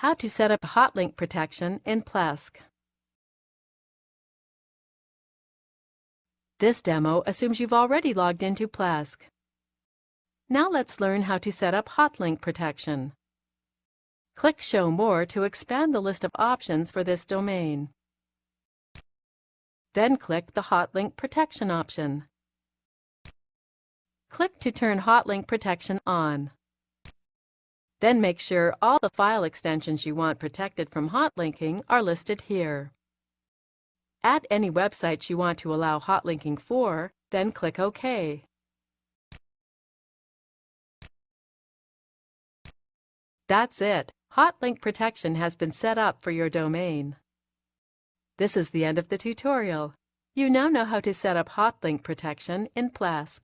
How to set up Hotlink Protection in Plesk. This demo assumes you've already logged into Plesk. Now let's learn how to set up Hotlink Protection. Click Show More to expand the list of options for this domain. Then click the Hotlink Protection option. Click to turn Hotlink Protection on. Then make sure all the file extensions you want protected from hotlinking are listed here. Add any websites you want to allow hotlinking for, then click OK. That's it. Hotlink Protection has been set up for your domain. This is the end of the tutorial. You now know how to set up Hotlink Protection in Plesk.